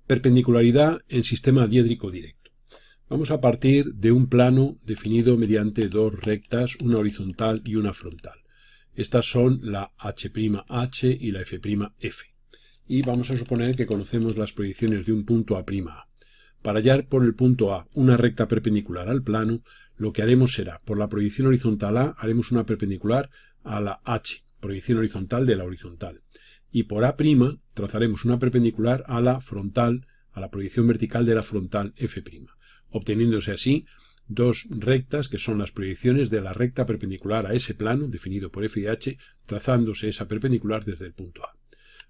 Perpendicularidad en sistema diédrico directo. Vamos a partir de un plano definido mediante dos rectas, una horizontal y una frontal. Estas son la H'H y la F'F. Y vamos a suponer que conocemos las proyecciones de un punto A'. Para hallar por el punto A una recta perpendicular al plano, lo que haremos será, por la proyección horizontal A, haremos una perpendicular a la H, proyección horizontal de la horizontal. Y por A' trazaremos una perpendicular a la frontal, a la proyección vertical de la frontal F', obteniéndose así dos rectas que son las proyecciones de la recta perpendicular a ese plano, definido por F y H, trazándose esa perpendicular desde el punto A.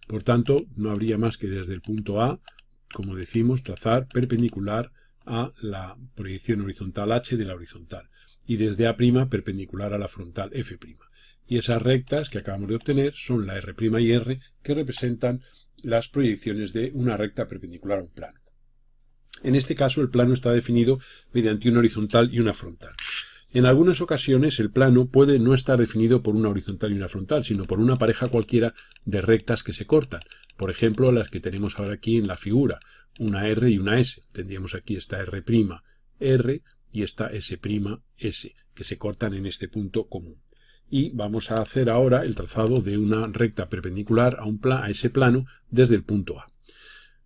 Por tanto, no habría más que desde el punto A, como decimos, trazar perpendicular a la proyección horizontal H de la horizontal, y desde A' perpendicular a la frontal F'. Y esas rectas que acabamos de obtener son la R' y R, que representan las proyecciones de una recta perpendicular a un plano. En este caso el plano está definido mediante una horizontal y una frontal. En algunas ocasiones el plano puede no estar definido por una horizontal y una frontal, sino por una pareja cualquiera de rectas que se cortan. Por ejemplo, las que tenemos ahora aquí en la figura, una R y una S. Tendríamos aquí esta R', R y esta S', S, que se cortan en este punto común. Y vamos a hacer ahora el trazado de una recta perpendicular a ese plano desde el punto A.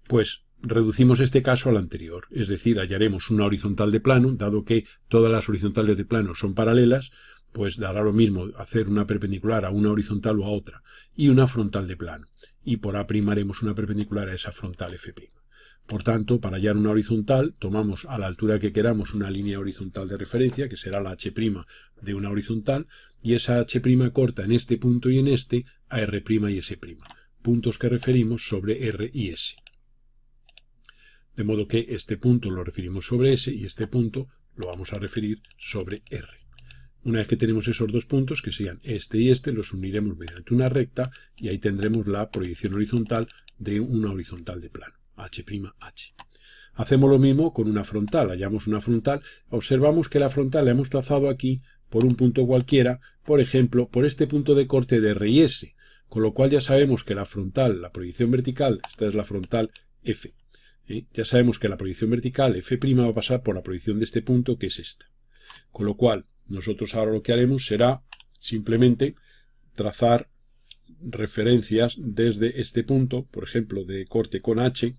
Pues reducimos este caso al anterior, es decir, hallaremos una horizontal de plano, dado que todas las horizontales de plano son paralelas, pues dará lo mismo hacer una perpendicular a una horizontal o a otra, y una frontal de plano, y por A' haremos una perpendicular a esa frontal F'. Por tanto, para hallar una horizontal, tomamos a la altura que queramos una línea horizontal de referencia, que será la H' de una horizontal, y esa H' corta en este punto y en este a R' y S', puntos que referimos sobre R y S. De modo que este punto lo referimos sobre S y este punto lo vamos a referir sobre R. Una vez que tenemos esos dos puntos, que sean este y este, los uniremos mediante una recta y ahí tendremos la proyección horizontal de una horizontal de plano, H'H. Hacemos lo mismo con una frontal. Hallamos una frontal, observamos que la frontal la hemos trazado aquí por un punto cualquiera, por ejemplo, por este punto de corte de R y S, con lo cual ya sabemos que la frontal, la proyección vertical, esta es la frontal F. Ya sabemos que la proyección vertical F' va a pasar por la proyección de este punto, que es esta. Con lo cual, nosotros ahora lo que haremos será simplemente trazar referencias desde este punto, por ejemplo, de corte con H,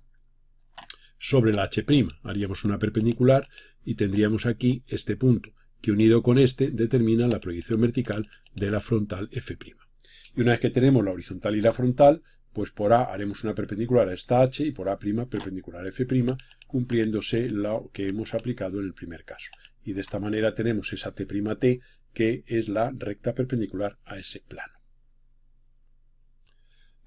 sobre la H'. Haríamos una perpendicular y tendríamos aquí este punto, que unido con este determina la proyección vertical de la frontal F'. Y una vez que tenemos la horizontal y la frontal, pues por A haremos una perpendicular a esta H y por A' perpendicular a F', cumpliéndose lo que hemos aplicado en el primer caso. Y de esta manera tenemos esa T'T, que es la recta perpendicular a ese plano.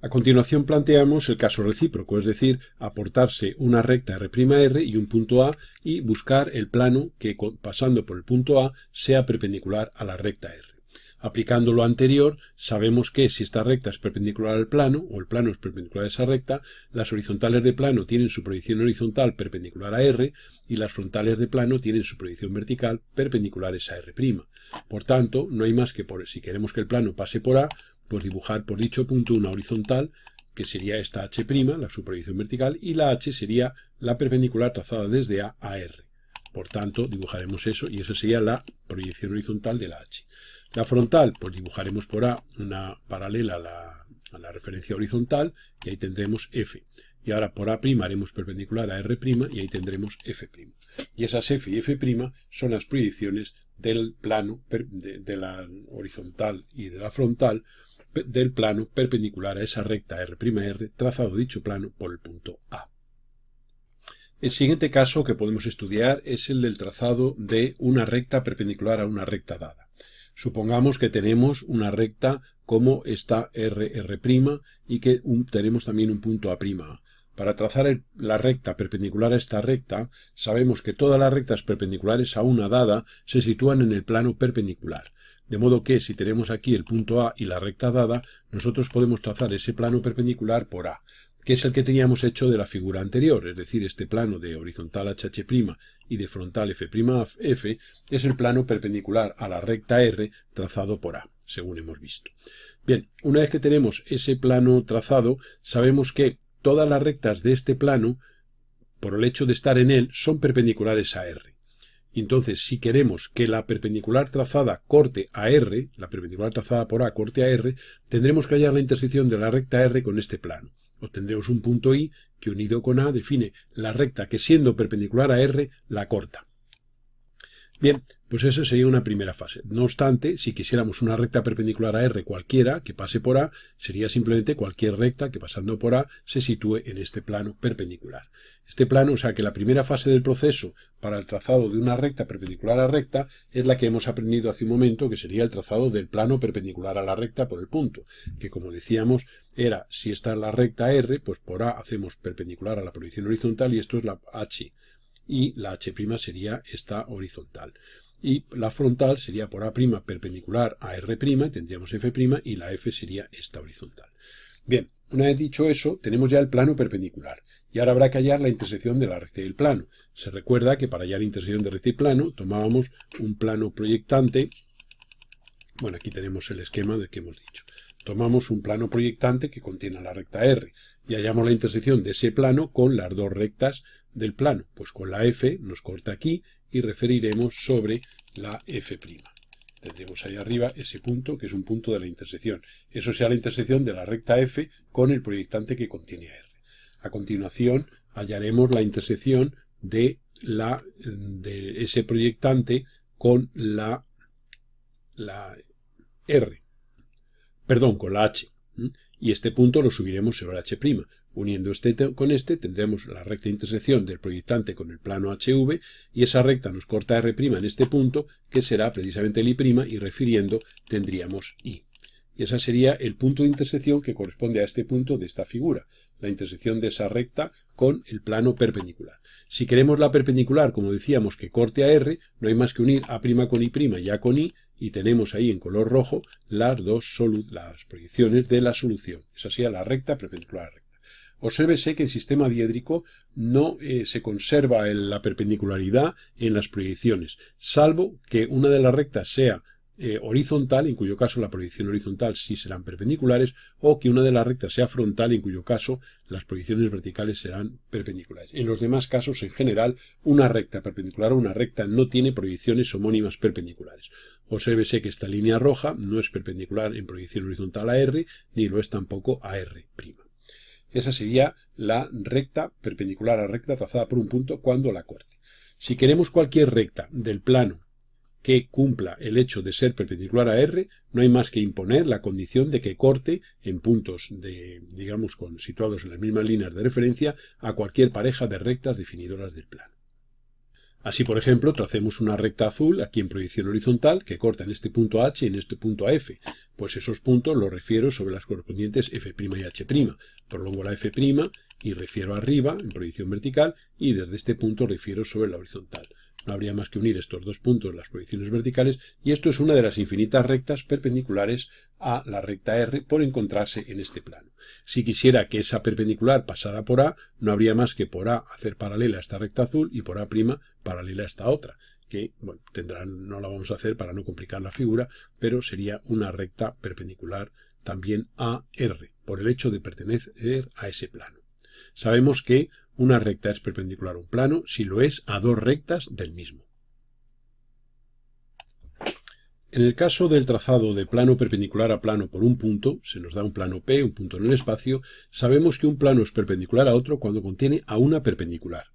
A continuación planteamos el caso recíproco, es decir, aportarse una recta R', y un punto A y buscar el plano que, pasando por el punto A, sea perpendicular a la recta R. Aplicando lo anterior, sabemos que si esta recta es perpendicular al plano, o el plano es perpendicular a esa recta, las horizontales de plano tienen su proyección horizontal perpendicular a R, y las frontales de plano tienen su proyección vertical perpendicular a esa R'. Por tanto, no hay más que, si queremos que el plano pase por A, pues dibujar por dicho punto una horizontal, que sería esta H', su proyección vertical, y la H sería la perpendicular trazada desde A a R. Por tanto, dibujaremos eso, y esa sería la proyección horizontal de la H. La frontal, pues dibujaremos por A una paralela a la referencia horizontal, y ahí tendremos F. Y ahora por A' haremos perpendicular a R', y ahí tendremos F'. Y esas F y F' son las proyecciones del plano, de la horizontal y de la frontal, del plano perpendicular a esa recta R', trazado dicho plano por el punto A. El siguiente caso que podemos estudiar es el del trazado de una recta perpendicular a una recta dada. Supongamos que tenemos una recta como esta R' y que tenemos también un punto A'. Para trazar la recta perpendicular a esta recta, sabemos que todas las rectas perpendiculares a una dada se sitúan en el plano perpendicular. De modo que si tenemos aquí el punto A y la recta dada, nosotros podemos trazar ese plano perpendicular por A, que es el que teníamos hecho de la figura anterior, es decir, este plano de horizontal H'H' y de frontal F'F es el plano perpendicular a la recta R trazado por A, según hemos visto. Bien, una vez que tenemos ese plano trazado, sabemos que todas las rectas de este plano por el hecho de estar en él, son perpendiculares a R. Entonces, si queremos que la perpendicular trazada corte a R, la perpendicular trazada por A corte a R, tendremos que hallar la intersección de la recta R con este plano. Obtendremos un punto I que unido con A define la recta que siendo perpendicular a R la corta. Bien, pues eso sería una primera fase. No obstante, si quisiéramos una recta perpendicular a R cualquiera que pase por A, sería simplemente cualquier recta que pasando por A se sitúe en este plano perpendicular. Este plano, o sea que la primera fase del proceso para el trazado de una recta perpendicular a recta es la que hemos aprendido hace un momento, que sería el trazado del plano perpendicular a la recta por el punto, que como decíamos era, si esta es la recta R, pues por A hacemos perpendicular a la proyección horizontal y esto es la H. Y la H' sería esta horizontal. Y la frontal sería por A' perpendicular a R', tendríamos F' y la F sería esta horizontal. Bien, una vez dicho eso, tenemos ya el plano perpendicular. Y ahora habrá que hallar la intersección de la recta y el plano. Se recuerda que para hallar la intersección de recta y plano tomábamos un plano proyectante. Bueno, aquí tenemos el esquema del que hemos dicho. Tomamos un plano proyectante que contiene la recta R y hallamos la intersección de ese plano con las dos rectas del plano. Pues con la F nos corta aquí y referiremos sobre la F'. Tendremos ahí arriba ese punto que es un punto de la intersección. Eso será la intersección de la recta F con el proyectante que contiene R. A continuación hallaremos la intersección de ese proyectante con la R. Perdón, con la H. Y este punto lo subiremos sobre H'. Uniendo este con este tendremos la recta intersección del proyectante con el plano HV y esa recta nos corta R' en este punto que será precisamente el I' y refiriendo tendríamos I. Y ese sería el punto de intersección que corresponde a este punto de esta figura, la intersección de esa recta con el plano perpendicular. Si queremos la perpendicular, como decíamos, que corte a R, no hay más que unir A' con I' y A con I, y tenemos ahí en color rojo las proyecciones de la solución. Esa sería la recta perpendicular a recta. Obsérvese que en sistema diédrico no se conserva la perpendicularidad en las proyecciones, salvo que una de las rectas sea horizontal, en cuyo caso la proyección horizontal sí serán perpendiculares, o que una de las rectas sea frontal, en cuyo caso las proyecciones verticales serán perpendiculares. En los demás casos, en general, una recta perpendicular a una recta no tiene proyecciones homónimas perpendiculares. Obsérvese que esta línea roja no es perpendicular en proyección horizontal a R, ni lo es tampoco a R'. Esa sería la recta perpendicular a recta trazada por un punto cuando la corte. Si queremos cualquier recta del plano que cumpla el hecho de ser perpendicular a R, no hay más que imponer la condición de que corte en puntos digamos, situados en las mismas líneas de referencia a cualquier pareja de rectas definidoras del plano. Así, por ejemplo, tracemos una recta azul aquí en proyección horizontal que corta en este punto H y en este punto a F. Pues esos puntos los refiero sobre las correspondientes F' y H'. Prolongo la F' y refiero arriba en proyección vertical y desde este punto refiero sobre la horizontal. No habría más que unir estos dos puntos, las proyecciones verticales, y esto es una de las infinitas rectas perpendiculares a la recta R por encontrarse en este plano. Si quisiera que esa perpendicular pasara por A, no habría más que por A hacer paralela a esta recta azul y por A' paralela a esta otra, que bueno, no la vamos a hacer para no complicar la figura, pero sería una recta perpendicular también a R, por el hecho de pertenecer a ese plano. Sabemos que una recta es perpendicular a un plano si lo es a dos rectas del mismo. En el caso del trazado de plano perpendicular a plano por un punto, se nos da un plano P, un punto en el espacio, sabemos que un plano es perpendicular a otro cuando contiene a una perpendicular.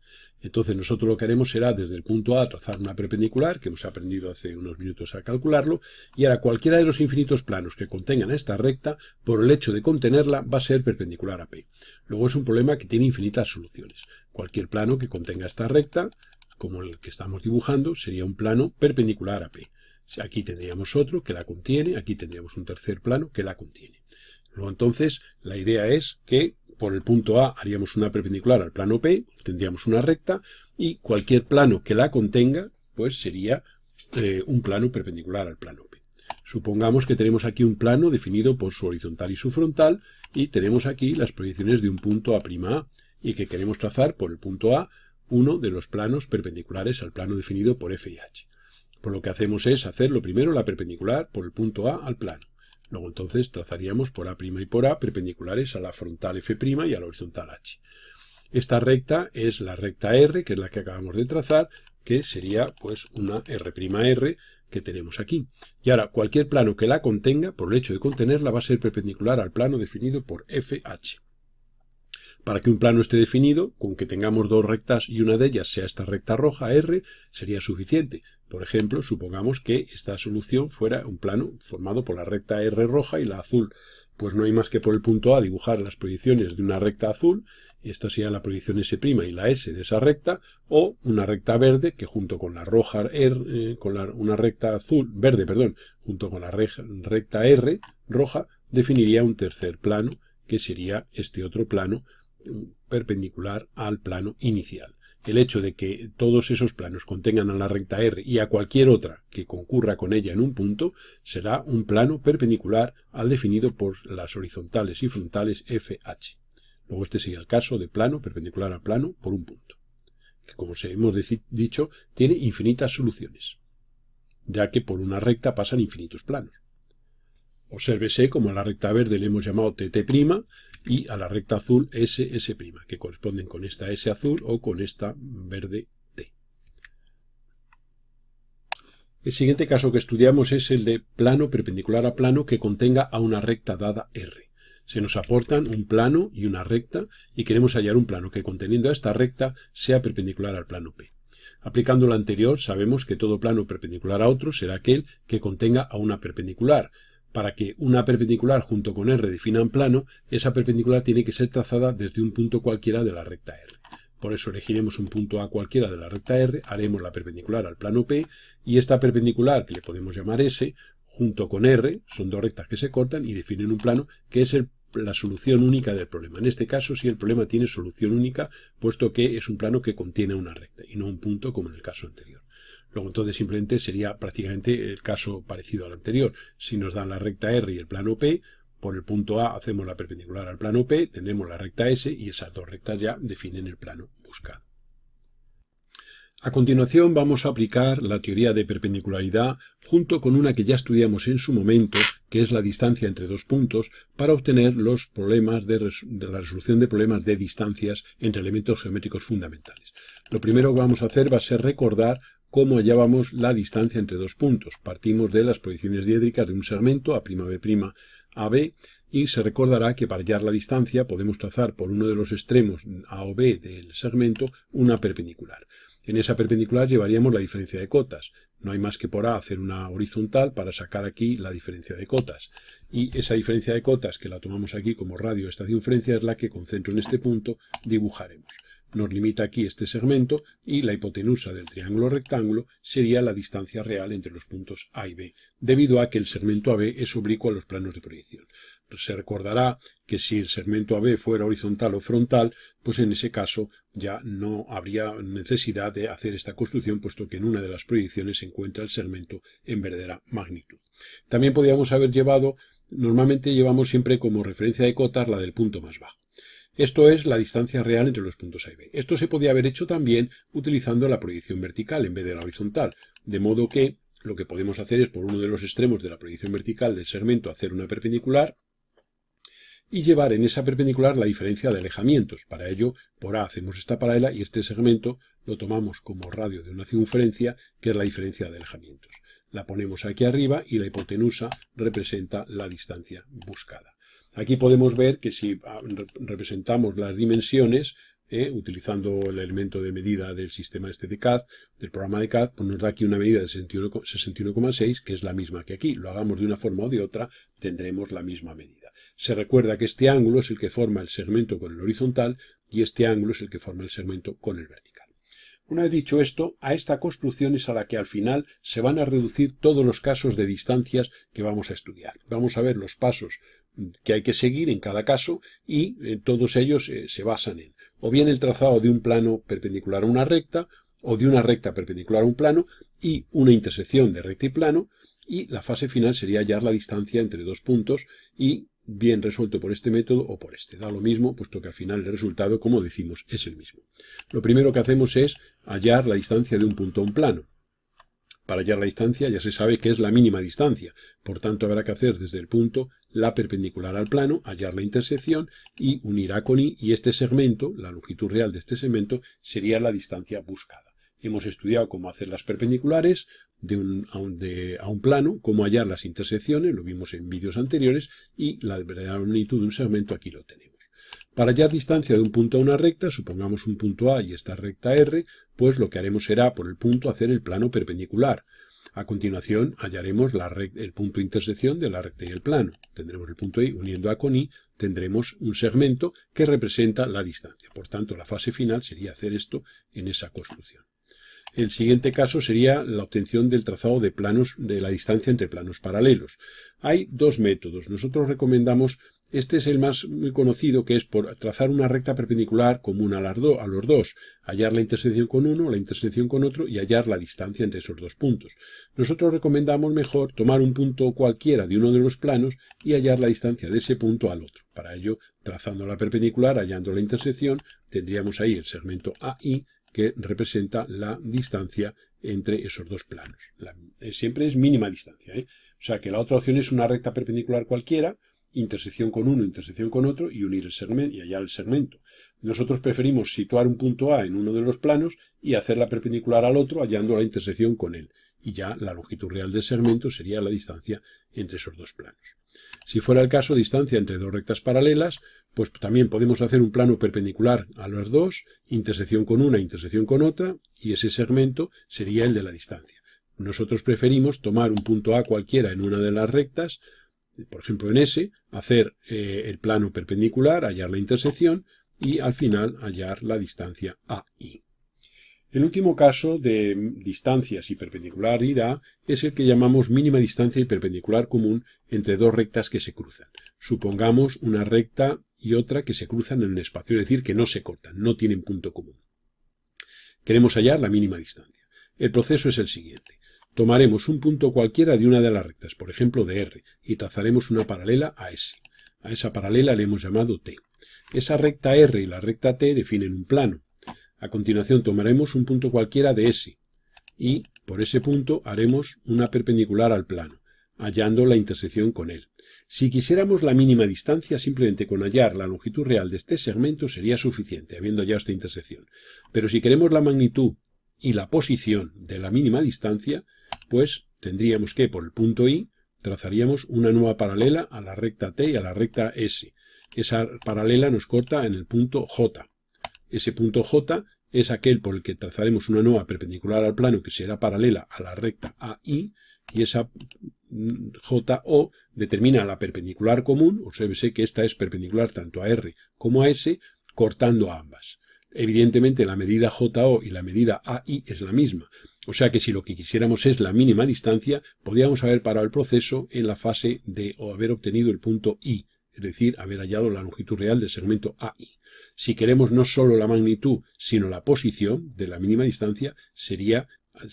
Entonces nosotros lo que haremos será desde el punto A trazar una perpendicular, que hemos aprendido hace unos minutos a calcularlo, y ahora cualquiera de los infinitos planos que contengan esta recta, por el hecho de contenerla, va a ser perpendicular a P. Luego es un problema que tiene infinitas soluciones. Cualquier plano que contenga esta recta, como el que estamos dibujando, sería un plano perpendicular a P. Aquí tendríamos otro que la contiene, aquí tendríamos un tercer plano que la contiene. Luego entonces la idea es que por el punto A haríamos una perpendicular al plano P, tendríamos una recta, y cualquier plano que la contenga, pues sería un plano perpendicular al plano P. Supongamos que tenemos aquí un plano definido por su horizontal y su frontal, y tenemos aquí las proyecciones de un punto A'A, y que queremos trazar por el punto A uno de los planos perpendiculares al plano definido por F y H. Por lo que hacemos es hacerlo primero la perpendicular por el punto A al plano. Luego entonces trazaríamos por A' y por A perpendiculares a la frontal F' y a la horizontal H. Esta recta es la recta R, que es la que acabamos de trazar, que sería pues una R'R que tenemos aquí. Y ahora, cualquier plano que la contenga, por el hecho de contenerla, va a ser perpendicular al plano definido por FH. Para que un plano esté definido, con que tengamos dos rectas y una de ellas sea esta recta roja, R, sería suficiente. Por ejemplo, supongamos que esta solución fuera un plano formado por la recta R roja y la azul. Pues no hay más que por el punto A dibujar las proyecciones de una recta azul, y esta sería la proyección S' y la S de esa recta, o una recta verde que junto con la roja R, una recta azul, verde, perdón, junto con la recta R roja, definiría un tercer plano, que sería este otro plano perpendicular al plano inicial. El hecho de que todos esos planos contengan a la recta R y a cualquier otra que concurra con ella en un punto, será un plano perpendicular al definido por las horizontales y frontales FH. Luego este sería el caso de plano perpendicular al plano por un punto, que como hemos dicho, tiene infinitas soluciones, ya que por una recta pasan infinitos planos. Obsérvese como a la recta verde le hemos llamado TT' y a la recta azul SS', que corresponden con esta S azul o con esta verde T. El siguiente caso que estudiamos es el de plano perpendicular a plano que contenga a una recta dada R. Se nos aportan un plano y una recta y queremos hallar un plano que conteniendo a esta recta sea perpendicular al plano P. Aplicando lo anterior, sabemos que todo plano perpendicular a otro será aquel que contenga a una perpendicular. Para que una perpendicular junto con R definan plano, esa perpendicular tiene que ser trazada desde un punto cualquiera de la recta R. Por eso elegiremos un punto A cualquiera de la recta R, haremos la perpendicular al plano P, y esta perpendicular, que le podemos llamar S, junto con R, son dos rectas que se cortan y definen un plano, que es la solución única del problema. En este caso, sí, el problema tiene solución única, puesto que es un plano que contiene una recta, y no un punto como en el caso anterior. Luego entonces simplemente sería prácticamente el caso parecido al anterior. Si nos dan la recta R y el plano P, por el punto A hacemos la perpendicular al plano P, tenemos la recta S y esas dos rectas ya definen el plano buscado. A continuación vamos a aplicar la teoría de perpendicularidad junto con una que ya estudiamos en su momento, que es la distancia entre dos puntos, para obtener los problemas de la resolución de problemas de distancias entre elementos geométricos fundamentales. Lo primero que vamos a hacer va a ser recordar cómo hallábamos la distancia entre dos puntos. Partimos de las proyecciones diédricas de un segmento A'B' AB y se recordará que para hallar la distancia podemos trazar por uno de los extremos A o B del segmento una perpendicular. En esa perpendicular llevaríamos la diferencia de cotas. No hay más que por A hacer una horizontal para sacar aquí la diferencia de cotas. Y esa diferencia de cotas, que la tomamos aquí como radio de esta circunferencia, es la que con centro en este punto dibujaremos. Nos limita aquí este segmento y la hipotenusa del triángulo rectángulo sería la distancia real entre los puntos A y B, debido a que el segmento AB es oblicuo a los planos de proyección. Se recordará que si el segmento AB fuera horizontal o frontal, pues en ese caso ya no habría necesidad de hacer esta construcción, puesto que en una de las proyecciones se encuentra el segmento en verdadera magnitud. También podríamos haber llevado, normalmente llevamos siempre como referencia de cotas la del punto más bajo. Esto es la distancia real entre los puntos A y B. Esto se podía haber hecho también utilizando la proyección vertical en vez de la horizontal, de modo que lo que podemos hacer es por uno de los extremos de la proyección vertical del segmento hacer una perpendicular y llevar en esa perpendicular la diferencia de alejamientos. Para ello, por A hacemos esta paralela y este segmento lo tomamos como radio de una circunferencia, que es la diferencia de alejamientos. La ponemos aquí arriba y la hipotenusa representa la distancia buscada. Aquí podemos ver que si representamos las dimensiones, utilizando el elemento de medida del sistema este de CAD, del programa de CAD, pues nos da aquí una medida de 61,6, que es la misma que aquí. Lo hagamos de una forma o de otra, tendremos la misma medida. Se recuerda que este ángulo es el que forma el segmento con el horizontal y este ángulo es el que forma el segmento con el vertical. Una vez dicho esto, a esta construcción es a la que al final se van a reducir todos los casos de distancias que vamos a estudiar. Vamos a ver los pasos que hay que seguir en cada caso y todos ellos se basan en o bien el trazado de un plano perpendicular a una recta o de una recta perpendicular a un plano y una intersección de recta y plano, y la fase final sería hallar la distancia entre dos puntos y bien resuelto por este método o por este. Da lo mismo, puesto que al final el resultado, como decimos, es el mismo. Lo primero que hacemos es hallar la distancia de un punto a un plano. Para hallar la distancia ya se sabe que es la mínima distancia, por tanto habrá que hacer desde el punto la perpendicular al plano, hallar la intersección y unir A con I, y este segmento, la longitud real de este segmento, sería la distancia buscada. Hemos estudiado cómo hacer las perpendiculares a un plano, cómo hallar las intersecciones, lo vimos en vídeos anteriores, y la verdadera magnitud de un segmento aquí lo tenemos. Para hallar distancia de un punto a una recta, supongamos un punto A y esta recta R, pues lo que haremos será por el punto hacer el plano perpendicular. A continuación hallaremos el punto de intersección de la recta y el plano. Tendremos el punto I, uniendo A con I, tendremos un segmento que representa la distancia. Por tanto, la fase final sería hacer esto en esa construcción. El siguiente caso sería la obtención del trazado de planos de la distancia entre planos paralelos. Hay dos métodos. Nosotros recomendamos, este es el más muy conocido, que es por trazar una recta perpendicular común a los dos, hallar la intersección con uno, la intersección con otro y hallar la distancia entre esos dos puntos. Nosotros recomendamos mejor tomar un punto cualquiera de uno de los planos y hallar la distancia de ese punto al otro. Para ello, trazando la perpendicular, hallando la intersección, tendríamos ahí el segmento AI, que representa la distancia entre esos dos planos. Siempre es mínima distancia, O sea que la otra opción es una recta perpendicular cualquiera, intersección con uno, intersección con otro, y unir el segmento y hallar el segmento. Nosotros preferimos situar un punto A en uno de los planos y hacerla perpendicular al otro, hallando la intersección con él. Y ya la longitud real del segmento sería la distancia entre esos dos planos. Si fuera el caso, distancia entre dos rectas paralelas, pues también podemos hacer un plano perpendicular a las dos, intersección con una, intersección con otra, y ese segmento sería el de la distancia. Nosotros preferimos tomar un punto A cualquiera en una de las rectas, por ejemplo en S, hacer el plano perpendicular, hallar la intersección y al final hallar la distancia AI. El último caso de distancias y perpendicularidad es el que llamamos mínima distancia y perpendicular común entre dos rectas que se cruzan. Supongamos una recta y otra que se cruzan en un espacio, es decir, que no se cortan, no tienen punto común. Queremos hallar la mínima distancia. El proceso es el siguiente. Tomaremos un punto cualquiera de una de las rectas, por ejemplo de R, y trazaremos una paralela a S. A esa paralela le hemos llamado T. Esa recta R y la recta T definen un plano. A continuación tomaremos un punto cualquiera de S y por ese punto haremos una perpendicular al plano, hallando la intersección con él. Si quisiéramos la mínima distancia, simplemente con hallar la longitud real de este segmento sería suficiente, habiendo hallado esta intersección. Pero si queremos la magnitud y la posición de la mínima distancia, pues tendríamos que, por el punto I, trazaríamos una nueva paralela a la recta T y a la recta S. Esa paralela nos corta en el punto J. Ese punto J es aquel por el que trazaremos una nueva perpendicular al plano que será paralela a la recta AI, y esa JO determina la perpendicular común. Obsérvese que esta es perpendicular tanto a R como a S, cortando a ambas. Evidentemente la medida JO y la medida AI es la misma, o sea que si lo que quisiéramos es la mínima distancia, podríamos haber parado el proceso en la fase de haber obtenido el punto I, es decir, haber hallado la longitud real del segmento AI. Si queremos no solo la magnitud, sino la posición de la mínima distancia, sería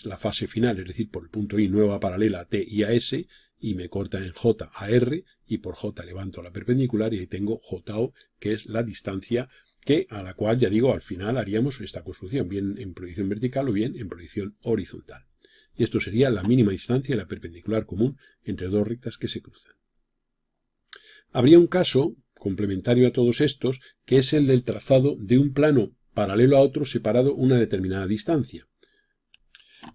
la fase final, es decir, por el punto I, nueva paralela a T y a S, y me corta en J a R, y por J levanto la perpendicular, y ahí tengo JO, que es la distancia a la cual, ya digo, al final haríamos esta construcción, bien en proyección vertical o bien en proyección horizontal. Y esto sería la mínima distancia y la perpendicular común entre dos rectas que se cruzan. Habría un caso complementario a todos estos, que es el del trazado de un plano paralelo a otro separado una determinada distancia.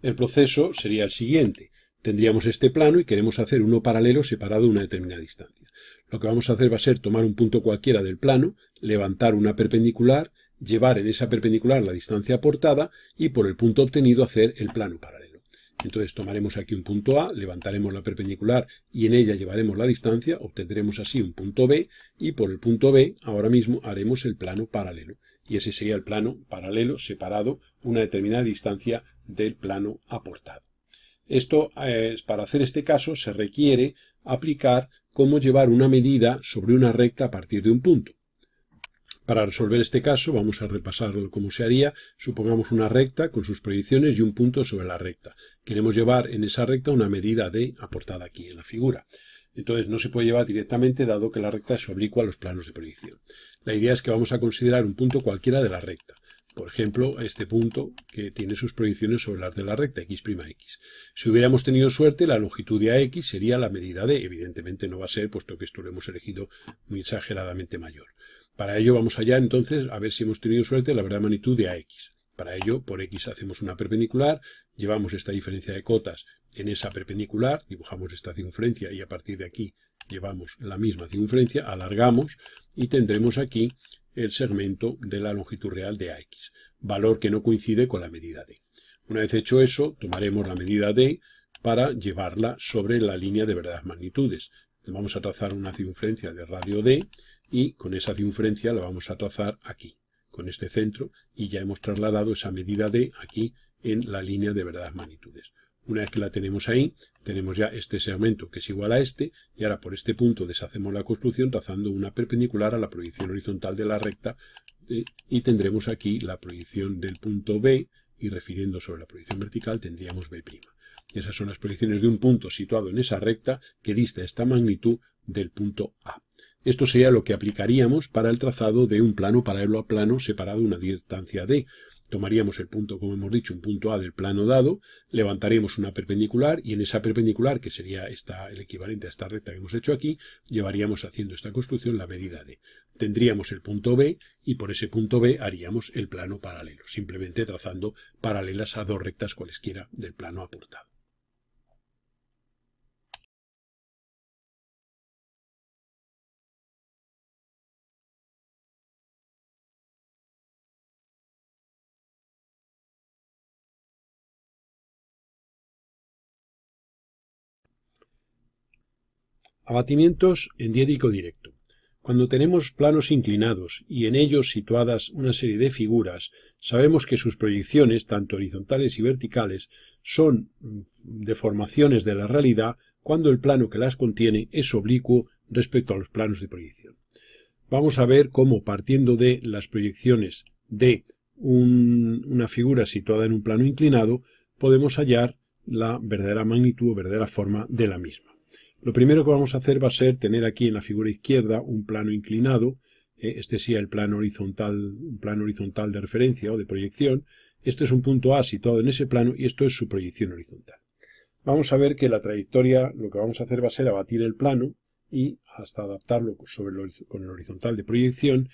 El proceso sería el siguiente. Tendríamos este plano y queremos hacer uno paralelo separado una determinada distancia. Lo que vamos a hacer va a ser tomar un punto cualquiera del plano, levantar una perpendicular, llevar en esa perpendicular la distancia aportada y por el punto obtenido hacer el plano paralelo. Entonces tomaremos aquí un punto A, levantaremos la perpendicular y en ella llevaremos la distancia, obtendremos así un punto B y por el punto B ahora mismo haremos el plano paralelo. Y ese sería el plano paralelo separado una determinada distancia del plano aportado. Esto, para hacer este caso, se requiere aplicar cómo llevar una medida sobre una recta a partir de un punto. Para resolver este caso vamos a repasar cómo se haría. Supongamos una recta con sus proyecciones y un punto sobre la recta. Queremos llevar en esa recta una medida D aportada aquí en la figura. Entonces no se puede llevar directamente dado que la recta es oblicua a los planos de proyección. La idea es que vamos a considerar un punto cualquiera de la recta. Por ejemplo, este punto que tiene sus proyecciones sobre las de la recta x'. Si hubiéramos tenido suerte, la longitud de AX sería la medida de, evidentemente no va a ser, puesto que esto lo hemos elegido muy exageradamente mayor. Para ello vamos allá entonces a ver si hemos tenido suerte la verdadera magnitud de AX. Para ello, por X hacemos una perpendicular, llevamos esta diferencia de cotas en esa perpendicular, dibujamos esta circunferencia y a partir de aquí llevamos la misma circunferencia, alargamos y tendremos aquí el segmento de la longitud real de AX, valor que no coincide con la medida D. Una vez hecho eso, tomaremos la medida D para llevarla sobre la línea de verdaderas magnitudes. Vamos a trazar una circunferencia de radio D y con esa circunferencia la vamos a trazar aquí, con este centro, y ya hemos trasladado esa medida D aquí en la línea de verdaderas magnitudes. Una vez que la tenemos ahí, tenemos ya este segmento que es igual a este, y ahora por este punto deshacemos la construcción trazando una perpendicular a la proyección horizontal de la recta, y tendremos aquí la proyección del punto B, y refiriendo sobre la proyección vertical tendríamos B'. Esas son las proyecciones de un punto situado en esa recta que dista esta magnitud del punto A. Esto sería lo que aplicaríamos para el trazado de un plano paralelo a plano separado una distancia D. Tomaríamos el punto, como hemos dicho, un punto A del plano dado, levantaríamos una perpendicular y en esa perpendicular, que sería el equivalente a esta recta que hemos hecho aquí, llevaríamos haciendo esta construcción la medida D. Tendríamos el punto B y por ese punto B haríamos el plano paralelo, simplemente trazando paralelas a dos rectas cualesquiera del plano aportado. Abatimientos en diédrico directo. Cuando tenemos planos inclinados y en ellos situadas una serie de figuras, sabemos que sus proyecciones, tanto horizontales y verticales, son deformaciones de la realidad cuando el plano que las contiene es oblicuo respecto a los planos de proyección. Vamos a ver cómo, partiendo de las proyecciones de una figura situada en un plano inclinado, podemos hallar la verdadera magnitud o verdadera forma de la misma. Lo primero que vamos a hacer va a ser tener aquí en la figura izquierda un plano inclinado. Este sería el plano horizontal, un plano horizontal de referencia o de proyección. Este es un punto A situado en ese plano y esto es su proyección horizontal. Vamos a ver que la trayectoria, lo que vamos a hacer va a ser abatir el plano y hasta adaptarlo con el horizontal de proyección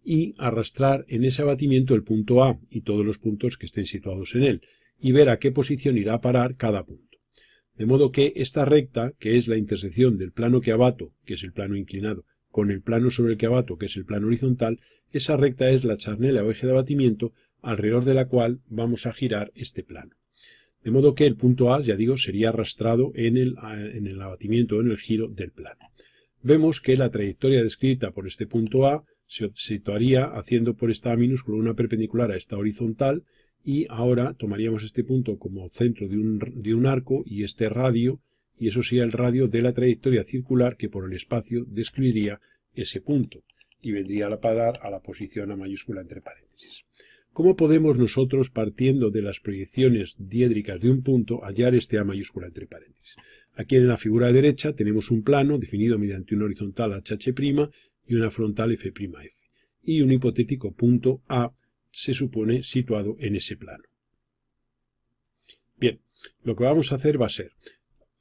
y arrastrar en ese abatimiento el punto A y todos los puntos que estén situados en él y ver a qué posición irá a parar cada punto. De modo que esta recta, que es la intersección del plano que abato, que es el plano inclinado, con el plano sobre el que abato, que es el plano horizontal, esa recta es la charnela o eje de abatimiento alrededor de la cual vamos a girar este plano. De modo que el punto A, ya digo, sería arrastrado en el abatimiento o en el giro del plano. Vemos que la trayectoria descrita por este punto A se situaría haciendo por esta A minúscula una perpendicular a esta horizontal, y ahora tomaríamos este punto como centro de un arco y este radio, y eso sería el radio de la trayectoria circular que por el espacio describiría ese punto y vendría a parar a la posición A mayúscula entre paréntesis. ¿Cómo podemos nosotros, partiendo de las proyecciones diédricas de un punto, hallar este A mayúscula entre paréntesis? Aquí en la figura derecha tenemos un plano definido mediante una horizontal HH' y una frontal F'F, y un hipotético punto A se supone situado en ese plano. Bien, lo que vamos a hacer va a ser,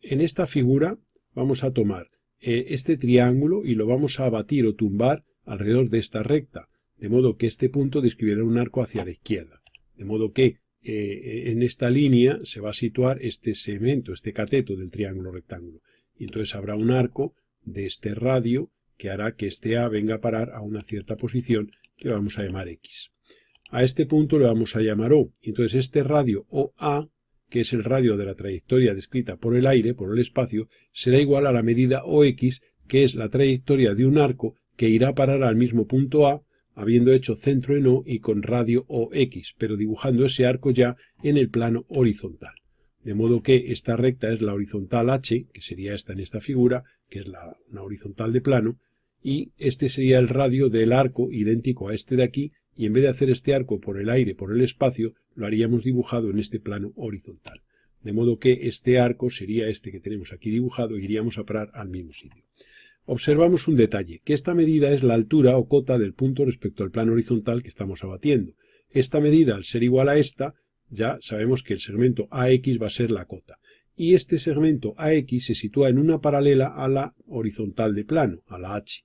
en esta figura vamos a tomar este triángulo y lo vamos a abatir o tumbar alrededor de esta recta, de modo que este punto describirá un arco hacia la izquierda, de modo que en esta línea se va a situar este segmento, este cateto del triángulo rectángulo, y entonces habrá un arco de este radio que hará que este A venga a parar a una cierta posición que vamos a llamar X. A este punto le vamos a llamar O. Entonces este radio OA, que es el radio de la trayectoria descrita por el aire, por el espacio, será igual a la medida OX, que es la trayectoria de un arco que irá a parar al mismo punto A, habiendo hecho centro en O y con radio OX, pero dibujando ese arco ya en el plano horizontal. De modo que esta recta es la horizontal H, que sería esta en esta figura, que es una horizontal de plano, y este sería el radio del arco idéntico a este de aquí, y en vez de hacer este arco por el aire, por el espacio, lo haríamos dibujado en este plano horizontal. De modo que este arco sería este que tenemos aquí dibujado e iríamos a parar al mismo sitio. Observamos un detalle, que esta medida es la altura o cota del punto respecto al plano horizontal que estamos abatiendo. esta medida, al ser igual a esta, ya sabemos que el segmento AX va a ser la cota. Y este segmento AX se sitúa en una paralela a la horizontal de plano, a la H.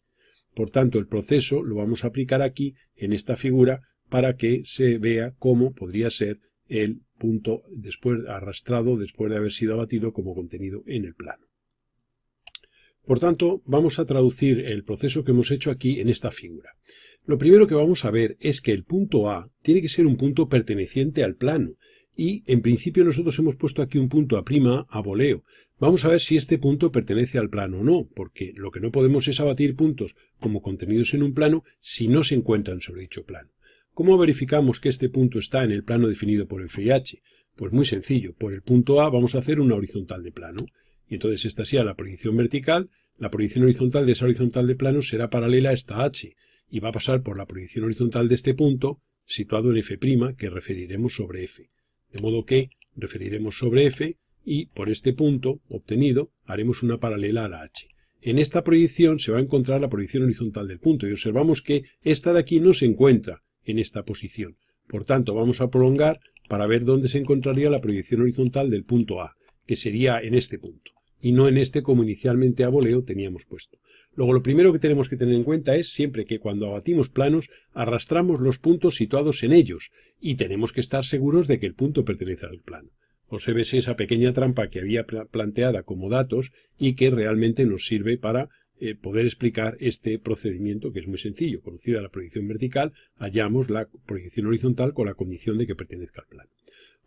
Por tanto, el proceso lo vamos a aplicar aquí, en esta figura, para que se vea cómo podría ser el punto arrastrado después de haber sido abatido como contenido en el plano. Por tanto, vamos a traducir el proceso que hemos hecho aquí en esta figura. Lo primero que vamos a ver es que el punto A tiene que ser un punto perteneciente al plano. Y, en principio, nosotros hemos puesto aquí un punto A' a voleo. Vamos a ver si este punto pertenece al plano o no, porque lo que no podemos es abatir puntos como contenidos en un plano si no se encuentran sobre dicho plano. ¿Cómo verificamos que este punto está en el plano definido por f y h? Pues muy sencillo. Por el punto A vamos a hacer una horizontal de plano. Y entonces esta sea la proyección vertical. La proyección horizontal de esa horizontal de plano será paralela a esta h y va a pasar por la proyección horizontal de este punto situado en f', que referiremos sobre f. De modo que referiremos sobre f y por este punto obtenido haremos una paralela a la h. En esta proyección se va a encontrar la proyección horizontal del punto y observamos que esta de aquí no se encuentra en esta posición. Por tanto, vamos a prolongar para ver dónde se encontraría la proyección horizontal del punto A, que sería en este punto, y no en este como inicialmente a voleo teníamos puesto. Luego, lo primero que tenemos que tener en cuenta es siempre que cuando abatimos planos arrastramos los puntos situados en ellos y tenemos que estar seguros de que el punto pertenece al plano. Obsérvese esa pequeña trampa que había planteada como datos y que realmente nos sirve para poder explicar este procedimiento que es muy sencillo. Conocida la proyección vertical, hallamos la proyección horizontal con la condición de que pertenezca al plano.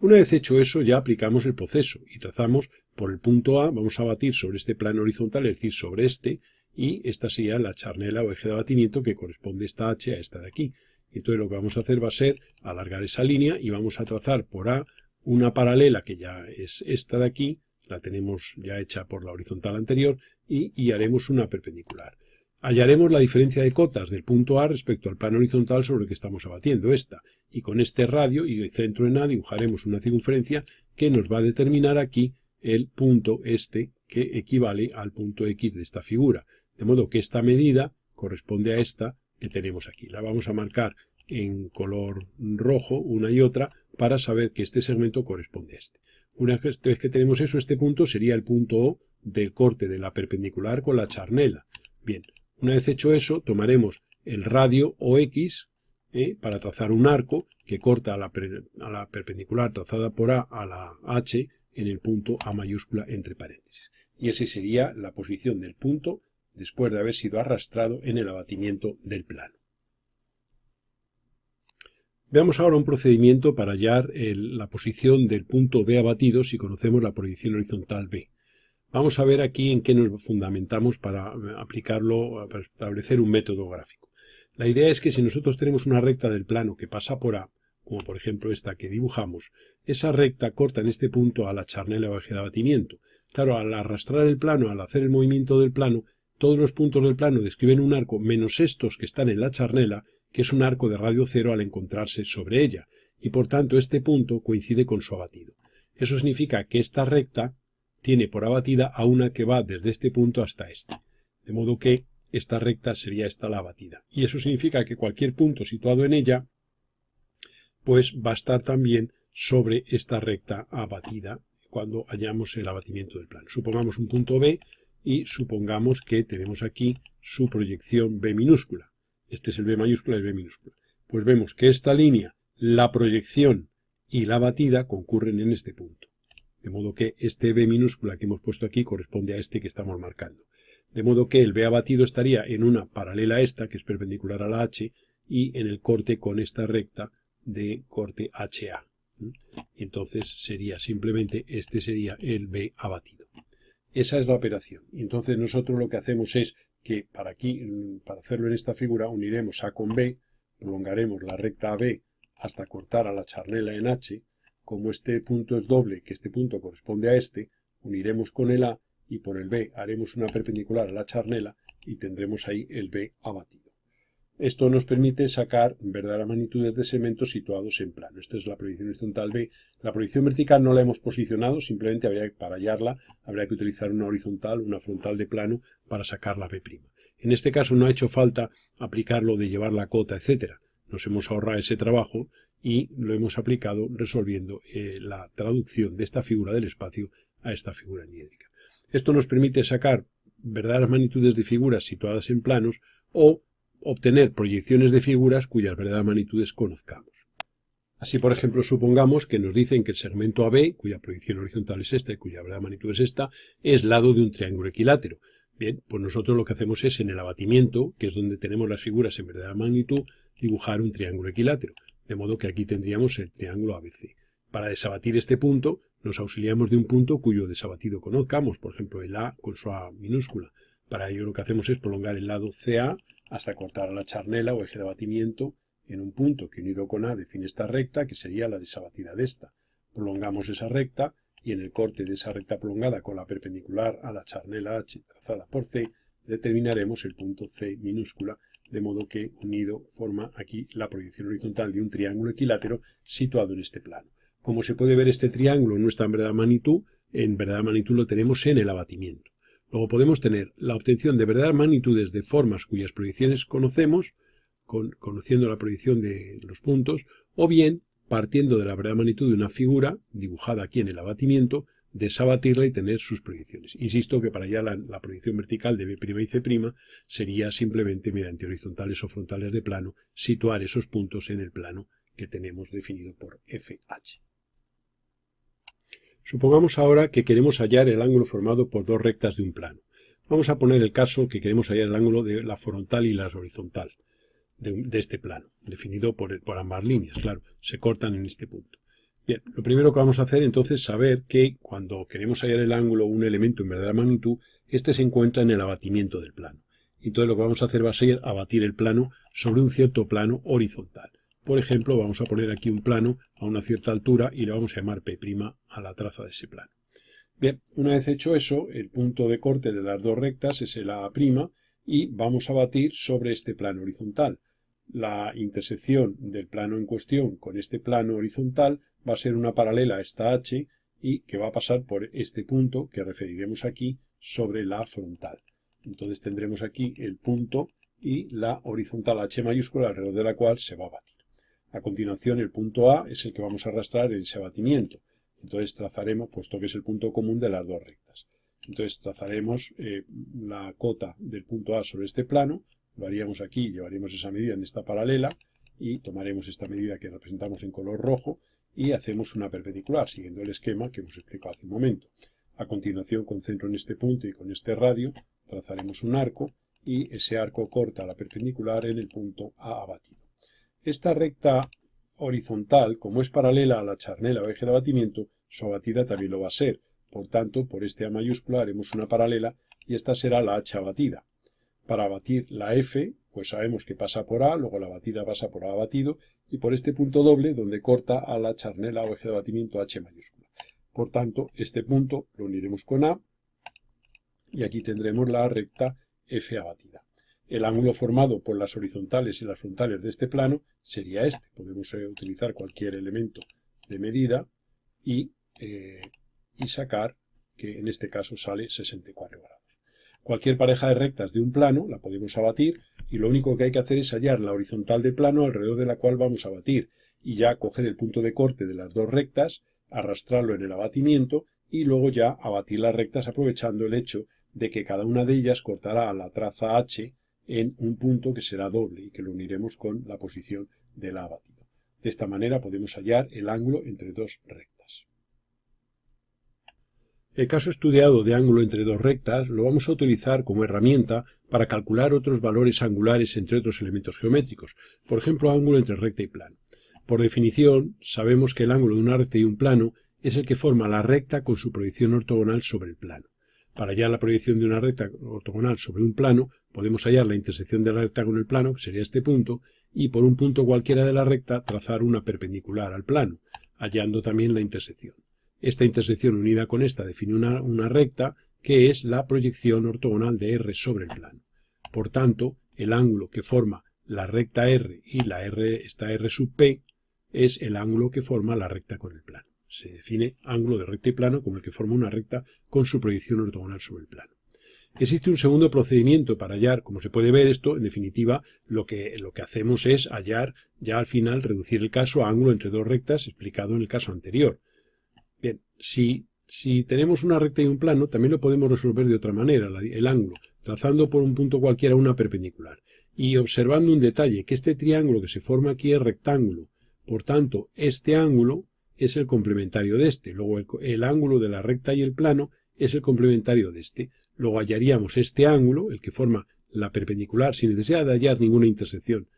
Una vez hecho eso, ya aplicamos el proceso y trazamos por el punto A, vamos a abatir sobre este plano horizontal, es decir, sobre este, y esta sería la charnela o eje de abatimiento que corresponde esta H a esta de aquí. Entonces lo que vamos a hacer va a ser alargar esa línea y vamos a trazar por A una paralela que ya es esta de aquí, la tenemos ya hecha por la horizontal anterior, y haremos una perpendicular. Hallaremos la diferencia de cotas del punto A respecto al plano horizontal sobre el que estamos abatiendo esta, y con este radio y el centro en A dibujaremos una circunferencia que nos va a determinar aquí el punto este que equivale al punto X de esta figura. De modo que esta medida corresponde a esta que tenemos aquí. La vamos a marcar en color rojo una y otra para saber que este segmento corresponde a este. Una vez que tenemos eso, este punto sería el punto O del corte de la perpendicular con la charnela. Bien, una vez hecho eso, tomaremos el radio OX para trazar un arco que corta a la perpendicular trazada por A a la H en el punto A mayúscula entre paréntesis. Y esa sería la posición del punto después de haber sido arrastrado en el abatimiento del plano. Veamos ahora un procedimiento para hallar la posición del punto B abatido si conocemos la proyección horizontal B. Vamos a ver aquí en qué nos fundamentamos para aplicarlo, para establecer un método gráfico. La idea es que si nosotros tenemos una recta del plano que pasa por A, como por ejemplo esta que dibujamos, esa recta corta en este punto a la charnela o eje de abatimiento. Claro, al arrastrar el plano, al hacer el movimiento del plano, todos los puntos del plano describen un arco menos estos que están en la charnela, que es un arco de radio cero al encontrarse sobre ella, y por tanto este punto coincide con su abatido. Eso significa que esta recta tiene por abatida a una que va desde este punto hasta este, de modo que esta recta sería esta la abatida. Y eso significa que cualquier punto situado en ella, pues va a estar también sobre esta recta abatida cuando hallamos el abatimiento del plano. Supongamos un punto B y supongamos que tenemos aquí su proyección B minúscula. Este es el B mayúscula y el B minúscula. Pues vemos que esta línea, la proyección y la batida concurren en este punto. De modo que este B minúscula que hemos puesto aquí corresponde a este que estamos marcando. De modo que el B abatido estaría en una paralela a esta, que es perpendicular a la H, y en el corte con esta recta de corte HA. Entonces sería simplemente, este sería el B abatido. Esa es la operación. Y entonces nosotros lo que hacemos es que para hacerlo en esta figura, uniremos A con B, prolongaremos la recta AB hasta cortar a la charnela en H. Como este punto es doble, que este punto corresponde a este, uniremos con el A y por el B haremos una perpendicular a la charnela y tendremos ahí el B abatido. Esto nos permite sacar verdaderas magnitudes de segmentos situados en plano. Esta es la proyección horizontal B. La proyección vertical no la hemos posicionado, simplemente para hallarla habría que utilizar una horizontal, una frontal de plano para sacar la B'. En este caso no ha hecho falta aplicar lo de llevar la cota, etcétera. nos hemos ahorrado ese trabajo y lo hemos aplicado resolviendo la traducción de esta figura del espacio a esta figura diédrica. Esto nos permite sacar verdaderas magnitudes de figuras situadas en planos o obtener proyecciones de figuras cuyas verdaderas magnitudes conozcamos. Así, por ejemplo, supongamos que nos dicen que el segmento AB, cuya proyección horizontal es esta y cuya verdadera magnitud es esta, es lado de un triángulo equilátero. Bien, pues nosotros lo que hacemos es en el abatimiento, que es donde tenemos las figuras en verdadera magnitud, dibujar un triángulo equilátero. De modo que aquí tendríamos el triángulo ABC. Para desabatir este punto, nos auxiliamos de un punto cuyo desabatido conozcamos, por ejemplo, el A con su A minúscula. Para ello lo que hacemos es prolongar el lado CA hasta cortar a la charnela o eje de abatimiento en un punto que unido con A define esta recta, que sería la desabatida de esta. Prolongamos esa recta y en el corte de esa recta prolongada con la perpendicular a la charnela H trazada por C, determinaremos el punto C minúscula, de modo que unido forma aquí la proyección horizontal de un triángulo equilátero situado en este plano. Como se puede ver, este triángulo no está en verdadera magnitud lo tenemos en el abatimiento. Luego podemos tener la obtención de verdaderas magnitudes de formas cuyas proyecciones conocemos, conociendo la proyección de los puntos, o bien, partiendo de la verdadera magnitud de una figura, dibujada aquí en el abatimiento, desabatirla y tener sus proyecciones. Insisto que para allá la proyección vertical de B' y C' sería simplemente mediante horizontales o frontales de plano, situar esos puntos en el plano que tenemos definido por FH. Supongamos ahora que queremos hallar el ángulo formado por dos rectas de un plano. Vamos a poner el caso que queremos hallar el ángulo de la frontal y la horizontal de este plano, definido por ambas líneas, claro, se cortan en este punto. Bien, lo primero que vamos a hacer entonces es saber que cuando queremos hallar el ángulo o un elemento en verdadera magnitud, este se encuentra en el abatimiento del plano. Entonces lo que vamos a hacer va a ser abatir el plano sobre un cierto plano horizontal. Por ejemplo, vamos a poner aquí un plano a una cierta altura y le vamos a llamar P' a la traza de ese plano. Bien, una vez hecho eso, el punto de corte de las dos rectas es el A' y vamos a batir sobre este plano horizontal. La intersección del plano en cuestión con este plano horizontal va a ser una paralela a esta H y que va a pasar por este punto que referiremos aquí sobre la frontal. Entonces tendremos aquí el punto y la horizontal H mayúscula alrededor de la cual se va a batir. A continuación el punto A es el que vamos a arrastrar en ese abatimiento. Entonces trazaremos, puesto que es el punto común de las dos rectas. Entonces trazaremos la cota del punto A sobre este plano. Lo haríamos aquí, llevaremos esa medida en esta paralela y tomaremos esta medida que representamos en color rojo y hacemos una perpendicular, siguiendo el esquema que hemos explicado hace un momento. A continuación, con centro en este punto y con este radio, trazaremos un arco y ese arco corta la perpendicular en el punto A abatido. Esta recta horizontal, como es paralela a la charnela o eje de abatimiento, su abatida también lo va a ser. Por tanto, por este A mayúscula haremos una paralela y esta será la H abatida. Para abatir la F, pues sabemos que pasa por A, luego la batida pasa por A abatido, y por este punto doble donde corta a la charnela o eje de abatimiento H mayúscula. Por tanto, este punto lo uniremos con A, y aquí tendremos la recta F abatida. El ángulo formado por las horizontales y las frontales de este plano sería este. Podemos utilizar cualquier elemento de medida y sacar que en este caso sale 64 grados. Cualquier pareja de rectas de un plano la podemos abatir y lo único que hay que hacer es hallar la horizontal del plano alrededor de la cual vamos a abatir y ya coger el punto de corte de las dos rectas, arrastrarlo en el abatimiento y luego ya abatir las rectas aprovechando el hecho de que cada una de ellas cortará a la traza H en un punto que será doble y que lo uniremos con la posición del abatido. De esta manera podemos hallar el ángulo entre dos rectas. El caso estudiado de ángulo entre dos rectas lo vamos a utilizar como herramienta para calcular otros valores angulares entre otros elementos geométricos, por ejemplo, ángulo entre recta y plano. Por definición, sabemos que el ángulo de una recta y un plano es el que forma la recta con su proyección ortogonal sobre el plano. Para hallar la proyección de una recta ortogonal sobre un plano, podemos hallar la intersección de la recta con el plano, que sería este punto, y por un punto cualquiera de la recta trazar una perpendicular al plano, hallando también la intersección. Esta intersección unida con esta define una recta que es la proyección ortogonal de R sobre el plano. Por tanto, el ángulo que forma la recta R y esta R sub P es el ángulo que forma la recta con el plano. Se define ángulo de recta y plano como el que forma una recta con su proyección ortogonal sobre el plano. Existe un segundo procedimiento para hallar, como se puede ver esto, en definitiva, lo que hacemos es hallar, ya al final, reducir el caso a ángulo entre dos rectas, explicado en el caso anterior. Bien, si tenemos una recta y un plano, también lo podemos resolver de otra manera, el ángulo, trazando por un punto cualquiera una perpendicular. Y observando un detalle, que este triángulo que se forma aquí es rectángulo. Por tanto, este ángulo es el complementario de este. Luego el ángulo de la recta y el plano es el complementario de este. Luego hallaríamos este ángulo, el que forma la perpendicular, sin necesidad de hallar ninguna intersección.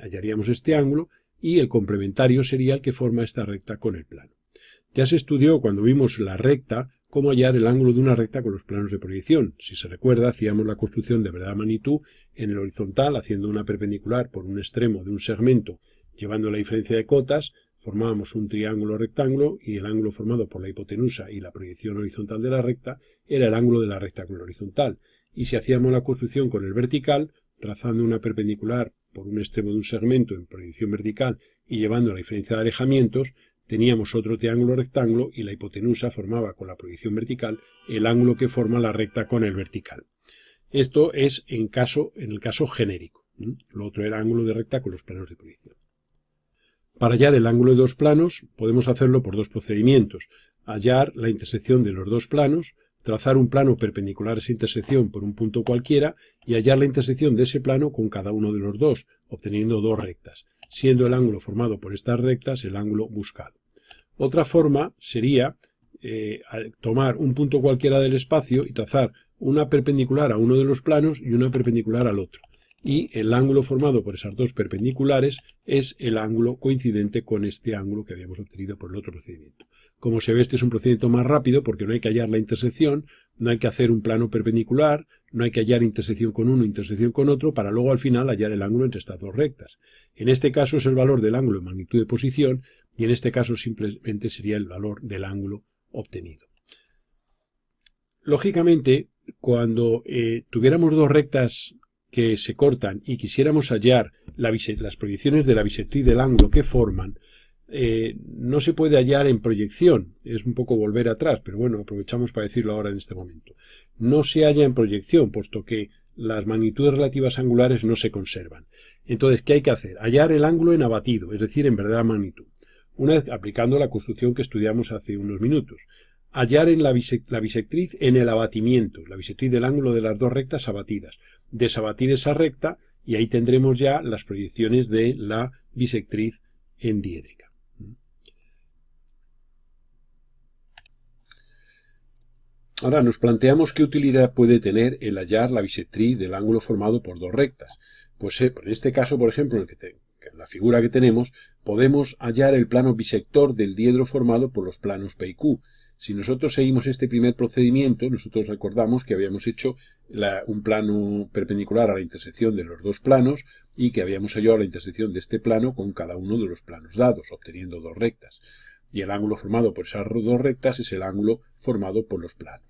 Hallaríamos este ángulo y el complementario sería el que forma esta recta con el plano. Ya se estudió cuando vimos la recta cómo hallar el ángulo de una recta con los planos de proyección. Si se recuerda, hacíamos la construcción de verdadera magnitud en el horizontal, haciendo una perpendicular por un extremo de un segmento, llevando la diferencia de cotas, formábamos un triángulo rectángulo y el ángulo formado por la hipotenusa y la proyección horizontal de la recta era el ángulo de la recta con el horizontal. Y si hacíamos la construcción con el vertical, trazando una perpendicular por un extremo de un segmento en proyección vertical y llevando la diferencia de alejamientos, teníamos otro triángulo rectángulo y la hipotenusa formaba con la proyección vertical el ángulo que forma la recta con el vertical. Esto es en el caso genérico. Lo otro era ángulo de recta con los planos de proyección. Para hallar el ángulo de dos planos podemos hacerlo por dos procedimientos. Hallar la intersección de los dos planos, trazar un plano perpendicular a esa intersección por un punto cualquiera y hallar la intersección de ese plano con cada uno de los dos, obteniendo dos rectas, siendo el ángulo formado por estas rectas el ángulo buscado. Otra forma sería tomar un punto cualquiera del espacio y trazar una perpendicular a uno de los planos y una perpendicular al otro. Y el ángulo formado por esas dos perpendiculares es el ángulo coincidente con este ángulo que habíamos obtenido por el otro procedimiento. Como se ve, este es un procedimiento más rápido porque no hay que hallar la intersección, no hay que hacer un plano perpendicular, no hay que hallar intersección con uno, intersección con otro, para luego al final hallar el ángulo entre estas dos rectas. En este caso es el valor del ángulo en magnitud de posición y en este caso simplemente sería el valor del ángulo obtenido. Lógicamente, cuando tuviéramos dos rectas que se cortan y quisiéramos hallar las proyecciones de la bisectriz del ángulo que forman, no se puede hallar en proyección, es un poco volver atrás, pero bueno, aprovechamos para decirlo ahora en este momento. No se halla en proyección, puesto que las magnitudes relativas angulares no se conservan. Entonces, ¿qué hay que hacer? Hallar el ángulo en abatido, es decir, en verdadera magnitud. Una vez aplicando la construcción que estudiamos hace unos minutos. Hallar en la bisectriz en el abatimiento, la bisectriz del ángulo de las dos rectas abatidas. Desabatir esa recta y ahí tendremos ya las proyecciones de la bisectriz en diédrica. Ahora nos planteamos qué utilidad puede tener el hallar la bisectriz del ángulo formado por dos rectas. Pues en este caso, por ejemplo, en la figura que tenemos, podemos hallar el plano bisector del diedro formado por los planos P y Q. Si nosotros seguimos este primer procedimiento, nosotros recordamos que habíamos hecho un plano perpendicular a la intersección de los dos planos y que habíamos hallado la intersección de este plano con cada uno de los planos dados, obteniendo dos rectas. Y el ángulo formado por esas dos rectas es el ángulo formado por los planos.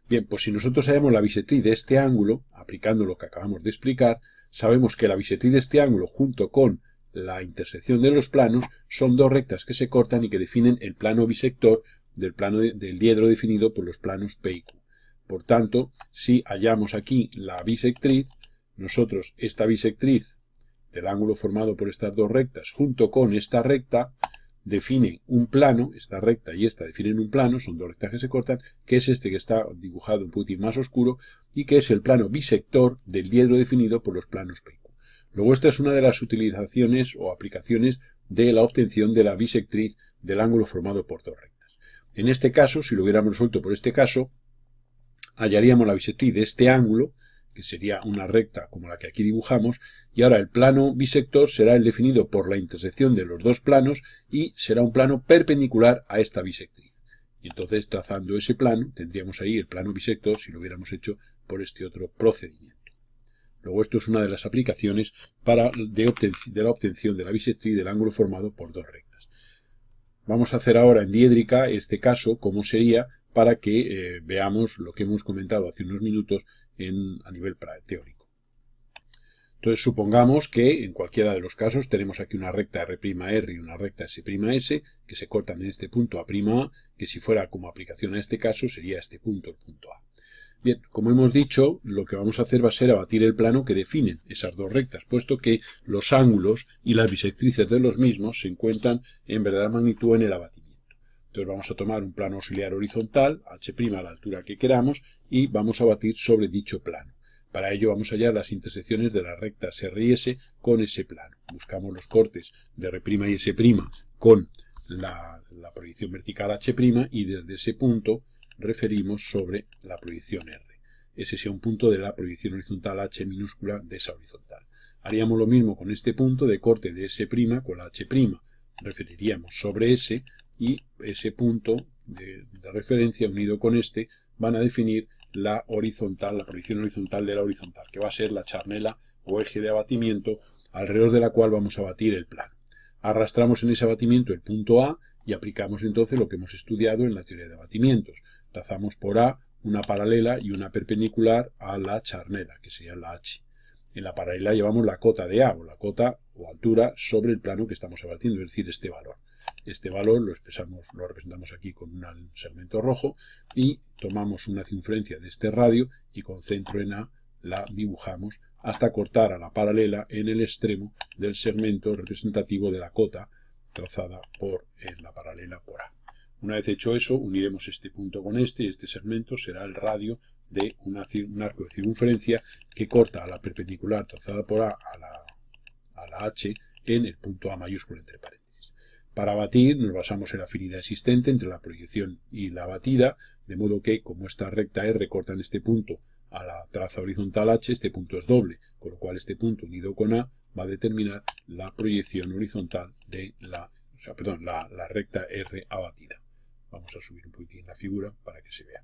Bien, pues si nosotros hallamos la bisectriz de este ángulo, aplicando lo que acabamos de explicar, sabemos que la bisectriz de este ángulo junto con la intersección de los planos son dos rectas que se cortan y que definen el plano bisector del plano del diedro definido por los planos P y Q. Por tanto, si hallamos aquí la bisectriz, nosotros esta bisectriz del ángulo formado por estas dos rectas junto con esta recta definen un plano, esta recta y esta definen un plano, son dos rectas que se cortan, que es este que está dibujado un poquitín más oscuro y que es el plano bisector del diedro definido por los planos P y Q. Luego esta es una de las utilizaciones o aplicaciones de la obtención de la bisectriz del ángulo formado por dos rectas. En este caso, si lo hubiéramos resuelto por este caso, hallaríamos la bisectriz de este ángulo, que sería una recta como la que aquí dibujamos, y ahora el plano bisector será el definido por la intersección de los dos planos y será un plano perpendicular a esta bisectriz. Y entonces, trazando ese plano, tendríamos ahí el plano bisector si lo hubiéramos hecho por este otro procedimiento. Luego, esto es una de las aplicaciones de la obtención de la bisectriz del ángulo formado por dos rectas. Vamos a hacer ahora en diédrica este caso, cómo sería, para que veamos lo que hemos comentado hace unos minutos a nivel teórico. Entonces, supongamos que en cualquiera de los casos tenemos aquí una recta R'R y una recta S'S, que se cortan en este punto A'A, que si fuera como aplicación a este caso sería este punto, el punto A. Bien, como hemos dicho, lo que vamos a hacer va a ser abatir el plano que definen esas dos rectas, puesto que los ángulos y las bisectrices de los mismos se encuentran en verdadera magnitud en el abatimiento. Entonces vamos a tomar un plano auxiliar horizontal, h' a la altura que queramos, y vamos a batir sobre dicho plano. Para ello vamos a hallar las intersecciones de las rectas R y S con ese plano. Buscamos los cortes de R' y S' con la proyección vertical h' y desde ese punto referimos sobre la proyección R. Ese sea un punto de la proyección horizontal h minúscula de esa horizontal. Haríamos lo mismo con este punto de corte de S' con la h'. Referiríamos sobre S y ese punto de referencia unido con este van a definir la horizontal, la proyección horizontal de la horizontal, que va a ser la charnela o eje de abatimiento alrededor de la cual vamos a batir el plano. Arrastramos en ese abatimiento el punto A y aplicamos entonces lo que hemos estudiado en la teoría de abatimientos. Trazamos por A una paralela y una perpendicular a la charnela, que sería la H. En la paralela llevamos la cota de A, o la cota o altura sobre el plano que estamos abatiendo, es decir, este valor. Este valor lo representamos aquí con un segmento rojo y tomamos una circunferencia de este radio y con centro en A la dibujamos hasta cortar a la paralela en el extremo del segmento representativo de la cota trazada en la paralela por A. Una vez hecho eso, uniremos este punto con este y este segmento será el radio de un arco de circunferencia que corta a la perpendicular trazada por A a la H en el punto A mayúsculo entre paréntesis. Para batir nos basamos en la afinidad existente entre la proyección y la batida, de modo que como esta recta R corta en este punto a la traza horizontal H, este punto es doble, con lo cual este punto unido con A va a determinar la proyección horizontal de la recta R abatida. Vamos a subir un poquitín la figura para que se vea.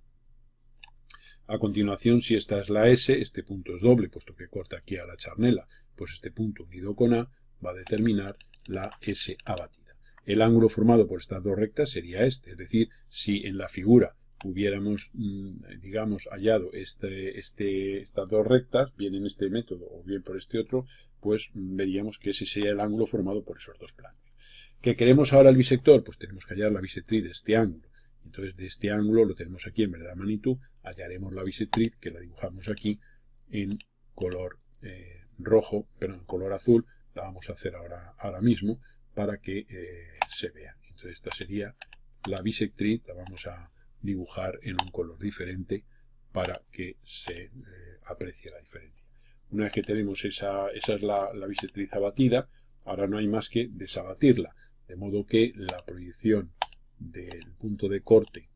A continuación, si esta es la S, este punto es doble, puesto que corta aquí a la charnela, pues este punto unido con A va a determinar la S abatida. El ángulo formado por estas dos rectas sería este, es decir, si en la figura hubiéramos, digamos, hallado estas dos rectas, bien en este método o bien por este otro, pues veríamos que ese sería el ángulo formado por esos dos planos. ¿Qué queremos ahora el bisector? Pues tenemos que hallar la bisectriz de este ángulo. Entonces, de este ángulo lo tenemos aquí en verdadera magnitud, hallaremos la bisectriz, que la dibujamos aquí en color rojo, pero en color azul, la vamos a hacer ahora mismo para que se vea. Entonces, esta sería la bisectriz, la vamos a dibujar en un color diferente para que se aprecie la diferencia. Una vez que tenemos esa es la bisectriz abatida, ahora no hay más que desabatirla, de modo que la proyección del punto de corte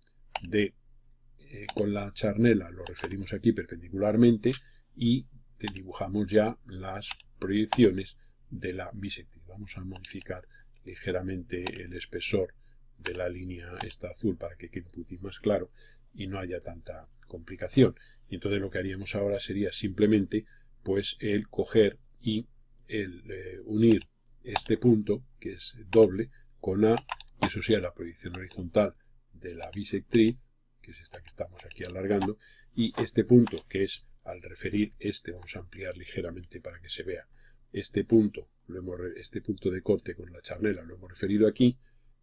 con la charnela lo referimos aquí perpendicularmente y dibujamos ya las proyecciones de la bisectriz. Vamos a modificar ligeramente el espesor de la línea esta azul para que quede un poquitín más claro y no haya tanta complicación. Y entonces lo que haríamos ahora sería simplemente pues el coger y el unir este punto, que es doble, con A, y eso sería la proyección horizontal de la bisectriz, que es esta que estamos aquí alargando, y este punto, que es al referir vamos a ampliar ligeramente para que se vea, este punto de corte con la charnela lo hemos referido aquí,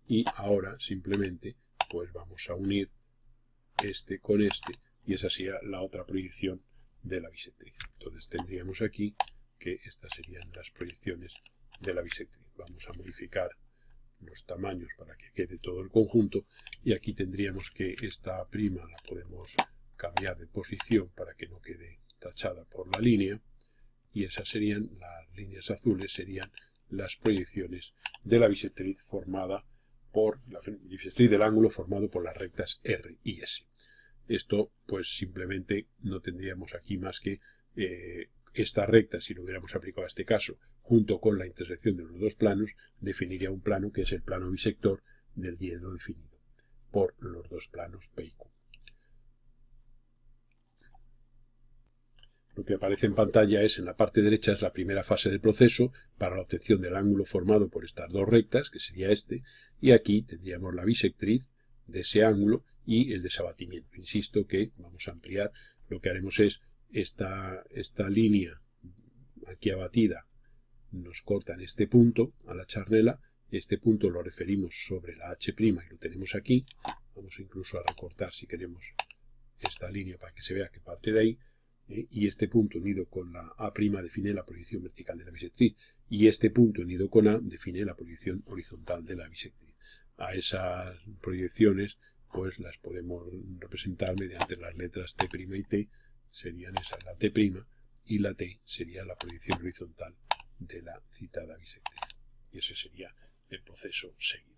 y ahora simplemente pues vamos a unir este con este, y esa sería la otra proyección de la bisectriz. Entonces tendríamos aquí que estas serían las proyecciones de la bisectriz. Vamos a modificar los tamaños para que quede todo el conjunto y aquí tendríamos que esta prima la podemos cambiar de posición para que no quede tachada por la línea y esas serían las líneas azules, serían las proyecciones de la bisectriz formada por la bisectriz del ángulo formado por las rectas R y S. Esto pues simplemente no tendríamos aquí más que esta recta, si lo hubiéramos aplicado a este caso, junto con la intersección de los dos planos, definiría un plano que es el plano bisector del diedro definido por los dos planos P y Q. Lo que aparece en pantalla es, en la parte derecha, es la primera fase del proceso para la obtención del ángulo formado por estas dos rectas, que sería este, y aquí tendríamos la bisectriz de ese ángulo y el desabatimiento. Insisto que vamos a ampliar, lo que haremos es esta línea aquí abatida nos corta en este punto a la charnela, este punto lo referimos sobre la H' y lo tenemos aquí, vamos incluso a recortar si queremos esta línea para que se vea que parte de ahí, y este punto unido con la A' define la proyección vertical de la bisectriz, y este punto unido con A define la proyección horizontal de la bisectriz. A esas proyecciones pues las podemos representar mediante las letras T' y T, serían esas la T', y la T sería la proyección horizontal de la citada bisectriz. Y ese sería el proceso seguido.